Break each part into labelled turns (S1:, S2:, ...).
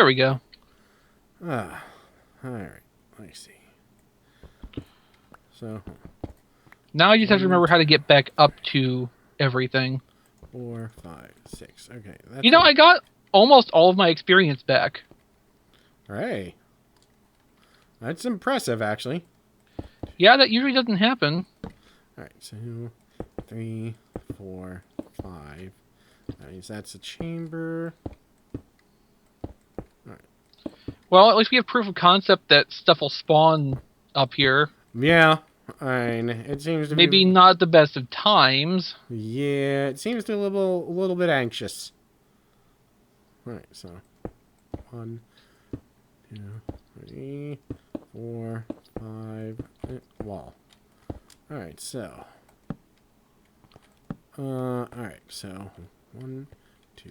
S1: There we go.
S2: Alright. Let me see. So,
S1: Now I just have to remember how to get back up to everything.
S2: 4, 5, 6. Okay.
S1: You know, I got almost all of my experience back.
S2: Hey. That's impressive, actually.
S1: Yeah, that usually doesn't happen.
S2: Alright, so 3, 4, 5. That means that's a chamber.
S1: Well, at least we have proof of concept that stuff will spawn up here.
S2: Yeah. And it seems to
S1: Maybe
S2: be...
S1: not the best of times.
S2: Yeah, it seems to be a little bit anxious. Alright, so 1, 2, 3, 4, 5, wall. Alright, so alright, so 1, 2,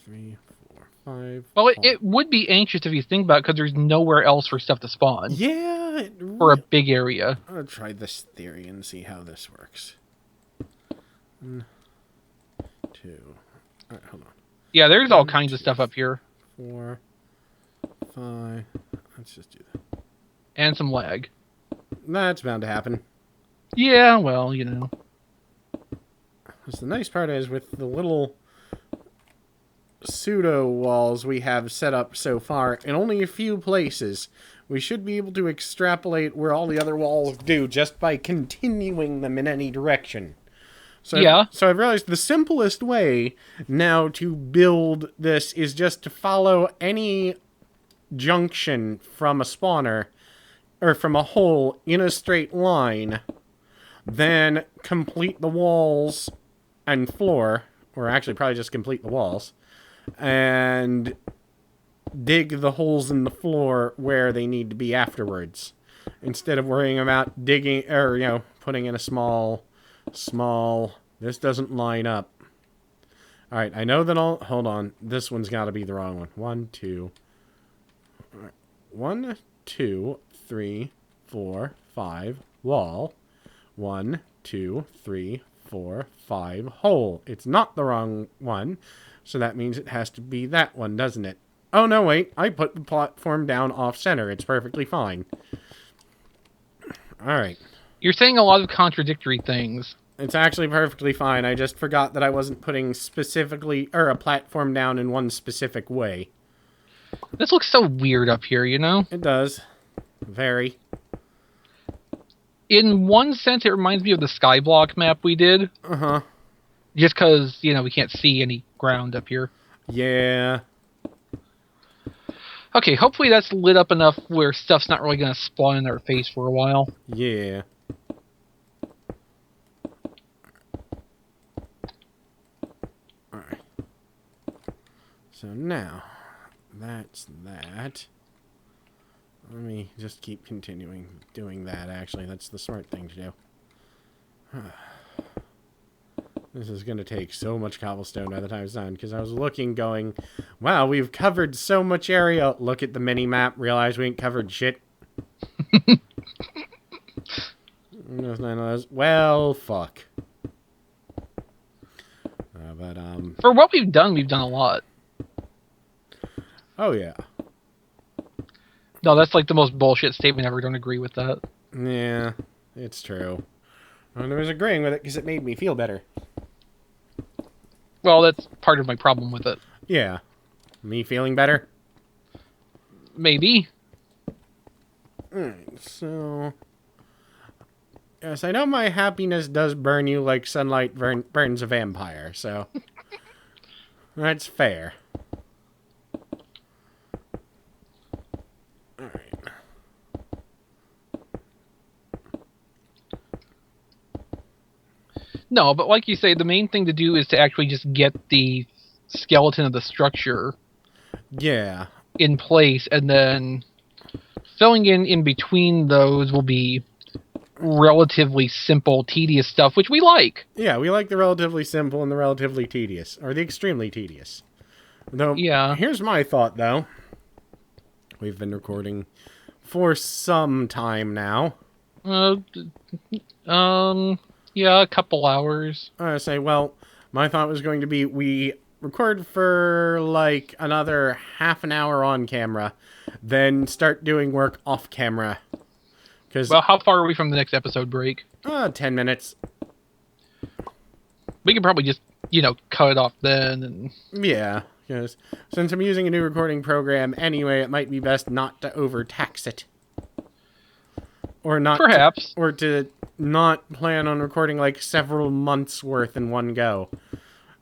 S2: 3, 4, 5.
S1: Well, it would be anxious if you think about it, because there's nowhere else for stuff to spawn.
S2: Yeah,
S1: For a big area.
S2: I'll try this theory and see how this works. 1, 2. Alright, hold on.
S1: Yeah, there's all kinds of stuff up here.
S2: 4, 5. Let's just do that.
S1: And some lag.
S2: That's bound to happen.
S1: Yeah, well, you know.
S2: The nice part is with the little pseudo walls we have set up so far in only a few places, we should be able to extrapolate where all the other walls do just by continuing them in any direction. So
S1: yeah.
S2: So I've realized the simplest way now to build this is just to follow any junction from a spawner or from a hole in a straight line, then complete the walls and floor, or actually probably just complete the walls, and dig the holes in the floor where they need to be afterwards, instead of worrying about digging, or, you know, putting in a small, this doesn't line up. Alright, I know that hold on, this one's got to be the wrong one. 1, 2, 1, 2, 3, 4, 5, wall. 1, 2, 3, 4, 5, hole. It's not the wrong one, so that means it has to be that one, doesn't it? Oh, no, wait. I put the platform down off-center. It's perfectly fine. Alright.
S1: You're saying a lot of contradictory things.
S2: It's actually perfectly fine. I just forgot that I wasn't putting a platform down in one specific way.
S1: This looks so weird up here, you know?
S2: It does. Very.
S1: In one sense, it reminds me of the Skyblock map we did.
S2: Uh-huh.
S1: Just because, you know, we can't see any ground up here.
S2: Yeah.
S1: Okay, hopefully that's lit up enough where stuff's not really going to spawn in our face for a while.
S2: Yeah. Alright. So now, that's that. Let me just keep continuing doing that, actually. That's the smart thing to do. This is going to take so much cobblestone by the time it's done, because I was looking going, wow, we've covered so much area. Look at the mini-map, realize we ain't covered shit. Well, fuck.
S1: For what we've done a lot.
S2: Oh, yeah.
S1: No, that's like the most bullshit statement ever. Don't agree with that.
S2: Yeah, it's true. I was agreeing with it because it made me feel better.
S1: Well, that's part of my problem with it.
S2: Yeah. Me feeling better?
S1: Maybe.
S2: Alright, so... Yes, I know my happiness does burn you like sunlight burns a vampire, so... That's fair. Alright.
S1: No, but like you say, the main thing to do is to actually just get the skeleton of the structure in place, and then filling in between those will be relatively simple, tedious stuff, which we like.
S2: Yeah, we like the relatively simple and the relatively tedious, or the extremely tedious. Though,
S1: yeah.
S2: Here's my thought, though. We've been recording for some time now.
S1: Yeah, a couple hours.
S2: I say, well, my thought was going to be we record for like another half an hour on camera, then start doing work off camera.
S1: Well, how far are we from the next episode break?
S2: 10 minutes.
S1: We can probably just, cut it off then. And...
S2: Yeah, because since I'm using a new recording program anyway, it might be best not to overtax it. Or not.
S1: Perhaps.
S2: Or to not plan on recording like several months worth in one go.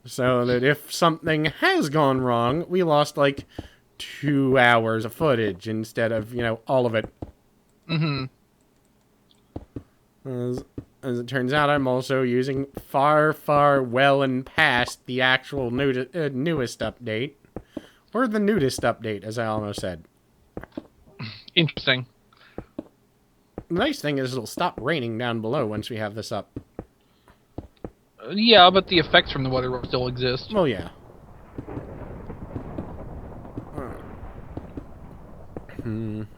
S2: So that if something has gone wrong, we lost like 2 hours of footage instead of, all of it.
S1: Mm-hmm.
S2: As it turns out, I'm also using far, far well and past the actual newest update. Or the nudist update, as I almost said.
S1: Interesting.
S2: The nice thing is it'll stop raining down below once we have this up.
S1: Yeah, but the effects from the weather will still exist.
S2: Well, yeah. I'm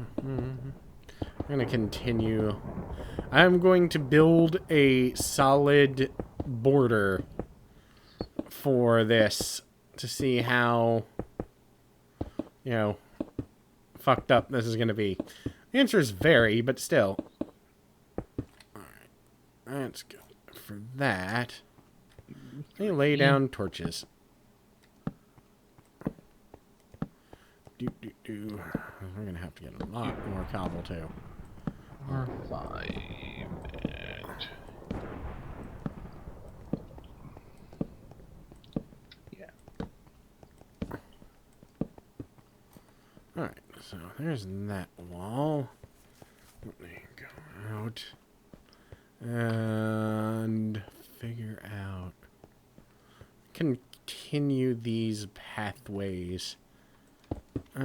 S2: going to continue. I'm going to build a solid border for this to see how, fucked up this is going to be. The answers vary, but still. Alright. That's good. For that, let me lay down torches. We're going to have to get a lot more cobble, too.
S1: R5 and... Yeah.
S2: Alright, so there's that wall. Let me go out and figure out... Continue these pathways. 8,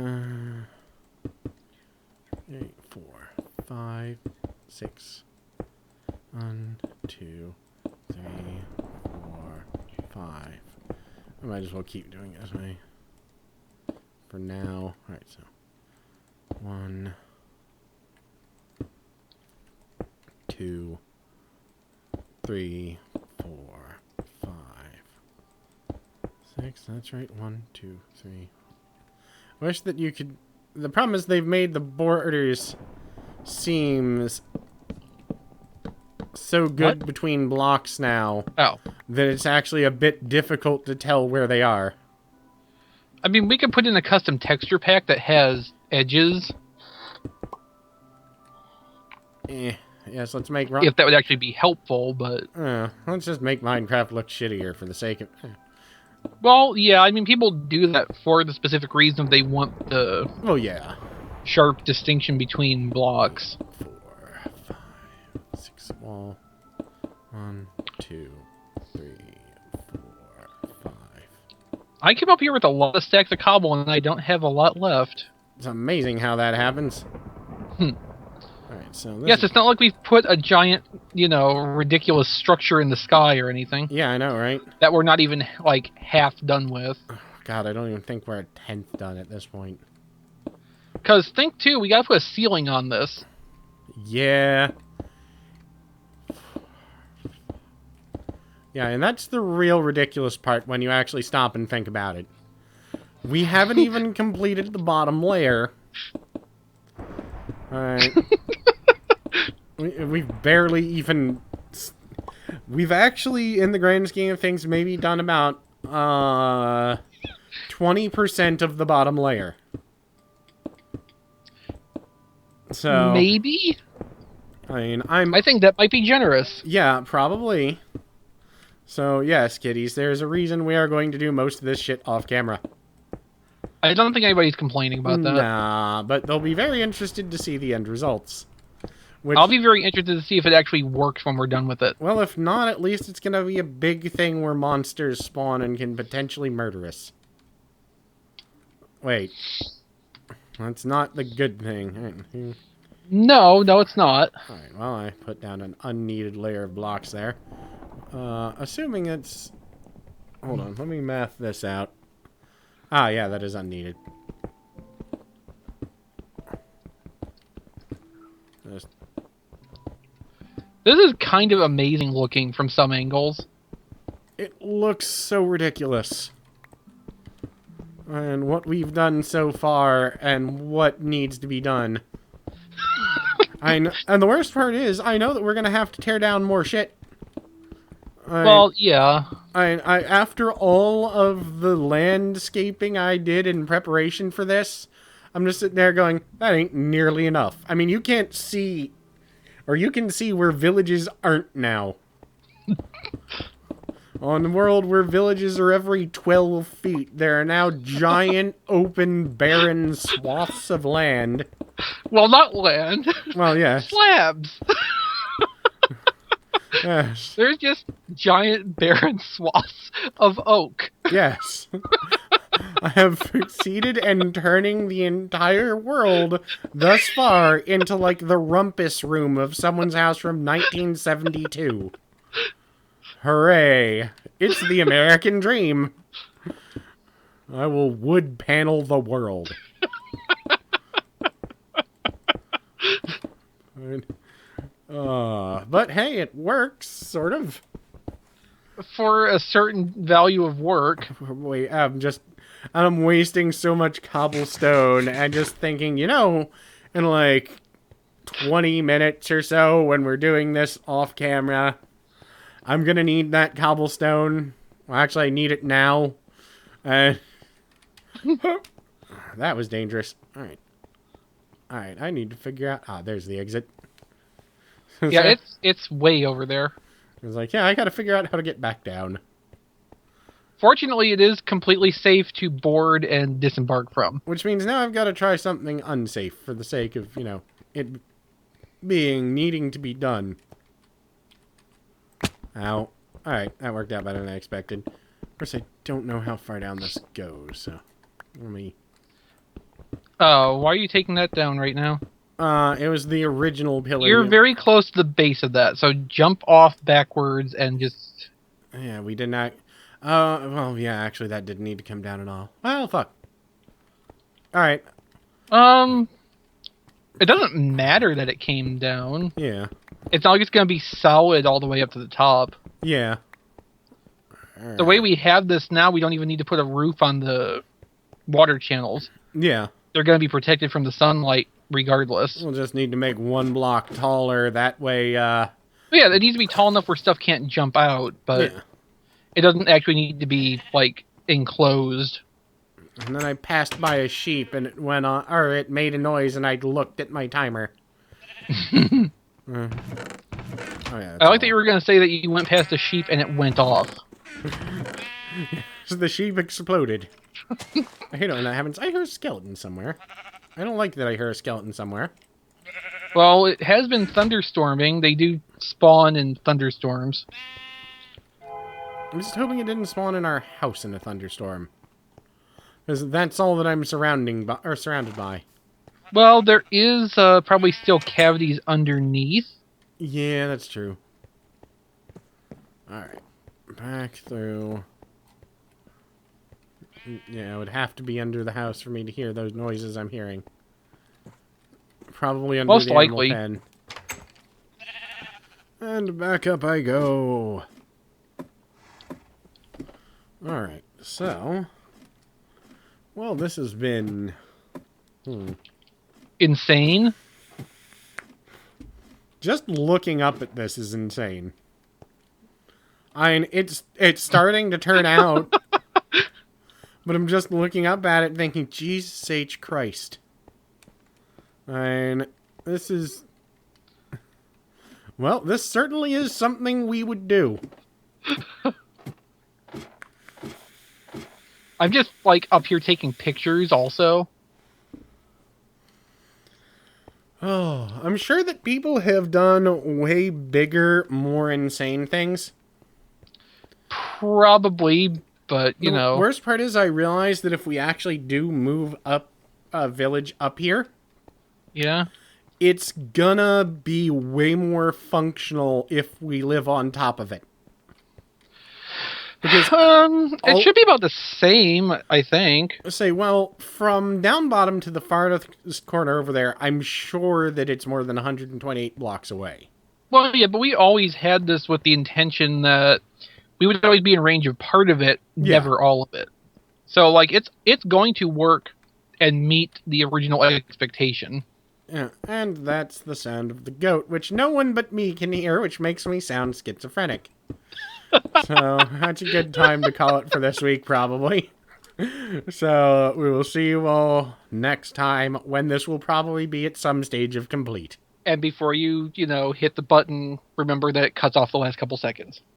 S2: 4, 5, 6. 1, 2, 3, 4, 5. I might as well keep doing it this way. For now. Alright, so 1, 2, 3, 4, 5, 6. That's right. 1, 2, 3. I wish that you could... The problem is they've made the borders seems so good between blocks now that it's actually a bit difficult to tell where they are.
S1: I mean, we could put in a custom texture pack that has edges.
S2: Yes, let's make...
S1: If that would actually be helpful, but...
S2: let's just make Minecraft look shittier for the sake of...
S1: Well, yeah, I mean, people do that for the specific reason they want the...
S2: Oh, yeah.
S1: Sharp distinction between blocks.
S2: 4, 5, 6 wall. 1, 2, 3, 4, 5.
S1: I came up here with a lot of stacks of cobble, and I don't have a lot left.
S2: It's amazing how that happens. Alright, so...
S1: Yes, it's not like we've put a giant, ridiculous structure in the sky or anything.
S2: Yeah, I know, right?
S1: That we're not even, half done with.
S2: Oh, God, I don't even think we're a 10th done at this point.
S1: Because, think, too, we gotta put a ceiling on this.
S2: Yeah. Yeah, and that's the real ridiculous part when you actually stop and think about it. We haven't even completed the bottom layer. Alright. We've barely even... We've actually, in the grand scheme of things, maybe done about 20% of the bottom layer. So...
S1: Maybe?
S2: I
S1: think that might be generous.
S2: Yeah, probably. So, yes, kiddies, there's a reason we are going to do most of this shit off camera.
S1: I don't think anybody's complaining about that.
S2: Nah, but they'll be very interested to see the end results. Which,
S1: I'll be very interested to see if it actually works when we're done with it.
S2: Well, if not, at least it's going to be a big thing where monsters spawn and can potentially murder us. Wait. That's not the good thing.
S1: No, it's not.
S2: Alright, well, I put down an unneeded layer of blocks there. Assuming it's... Hold on, let me math this out. Ah, yeah, that is unneeded.
S1: This is kind of amazing looking from some angles.
S2: It looks so ridiculous. and what we've done so far and what needs to be done. And the worst part is, I know that we're going to have to tear down more shit.
S1: Well, yeah.
S2: After all of the landscaping I did in preparation for this, I'm just sitting there going, that ain't nearly enough. I mean, you can't see, or you can see where villages aren't now. On a world where villages are every 12 feet, there are now giant, open, barren swaths of land.
S1: Well, not land.
S2: Well, yes.
S1: Slabs.
S2: Yes.
S1: There's just giant, barren swaths of oak.
S2: Yes. I have succeeded in turning the entire world thus far into like the rumpus room of someone's house from 1972. Hooray. It's the American dream. I will wood panel the world. But hey, it works, sort of.
S1: For a certain value of work.
S2: Wait, I'm wasting so much cobblestone and just thinking, in like 20 minutes or so when we're doing this off camera, I'm gonna need that cobblestone. Well, actually, I need it now. That was dangerous. Alright, I need to figure out... Ah, there's the exit.
S1: Yeah, it's way over there.
S2: I was like, yeah, I gotta figure out how to get back down.
S1: Fortunately, it is completely safe to board and disembark from.
S2: Which means now I've got to try something unsafe for the sake of, it needing to be done. Ow. Alright, that worked out better than I expected. Of course, I don't know how far down this goes, so let me...
S1: Oh, why are you taking that down right now?
S2: It was the original pillar.
S1: You're very close to the base of that, so jump off backwards and just...
S2: Yeah, we did not... well, yeah, actually, that didn't need to come down at all. Well, fuck. Alright.
S1: It doesn't matter that it came down.
S2: Yeah.
S1: It's not like it's going to be solid all the way up to the top.
S2: Yeah.
S1: Right. The way we have this now, we don't even need to put a roof on the water channels.
S2: Yeah.
S1: They're going to be protected from the sunlight regardless.
S2: We'll just need to make one block taller. That way,
S1: Yeah, it needs to be tall enough where stuff can't jump out, but it doesn't actually need to be, like, enclosed.
S2: And then I passed by a sheep and it went on, or it made a noise and I looked at my timer. Oh, yeah,
S1: I like that you were going to say that you went past a sheep and it went off.
S2: So the sheep exploded. I hate it when that happens. I hear a skeleton somewhere. I don't like that I hear a skeleton somewhere.
S1: Well, it has been thunderstorming. They do spawn in thunderstorms.
S2: I'm just hoping it didn't spawn in our house in a thunderstorm. Because that's all that I'm surrounded by.
S1: Well, there is probably still cavities underneath.
S2: Yeah, that's true. Alright. Back through. Yeah, it would have to be under the house for me to hear those noises I'm hearing. Probably under
S1: Most
S2: the
S1: likely.
S2: animal pen. And back up I go. Alright, so... Well, this has been...
S1: Insane.
S2: Just looking up at this is insane. I mean, it's starting to turn out... But I'm just looking up at it thinking, Jesus H. Christ. And this is... Well, this certainly is something we would do.
S1: I'm just, like, up here taking pictures also.
S2: Oh, I'm sure that people have done way bigger, more insane things.
S1: Probably, but, you know.
S2: The worst part is I realize that if we actually do move up a village up here...
S1: Yeah?
S2: It's gonna be way more functional if we live on top of it. Because
S1: it should be about the same, I think.
S2: Say, well, from down bottom to the farthest corner over there, I'm sure that it's more than 128 blocks away.
S1: Well, yeah, but we always had this with the intention that we would always be in range of part of it, never all of it. So, like, it's going to work and meet the original expectation.
S2: Yeah, and that's the sound of the goat, which no one but me can hear, which makes me sound schizophrenic. So that's a good time to call it for this week, probably. So we will see you all next time, when this will probably be at some stage of complete.
S1: And before you hit the button, remember that it cuts off the last couple seconds.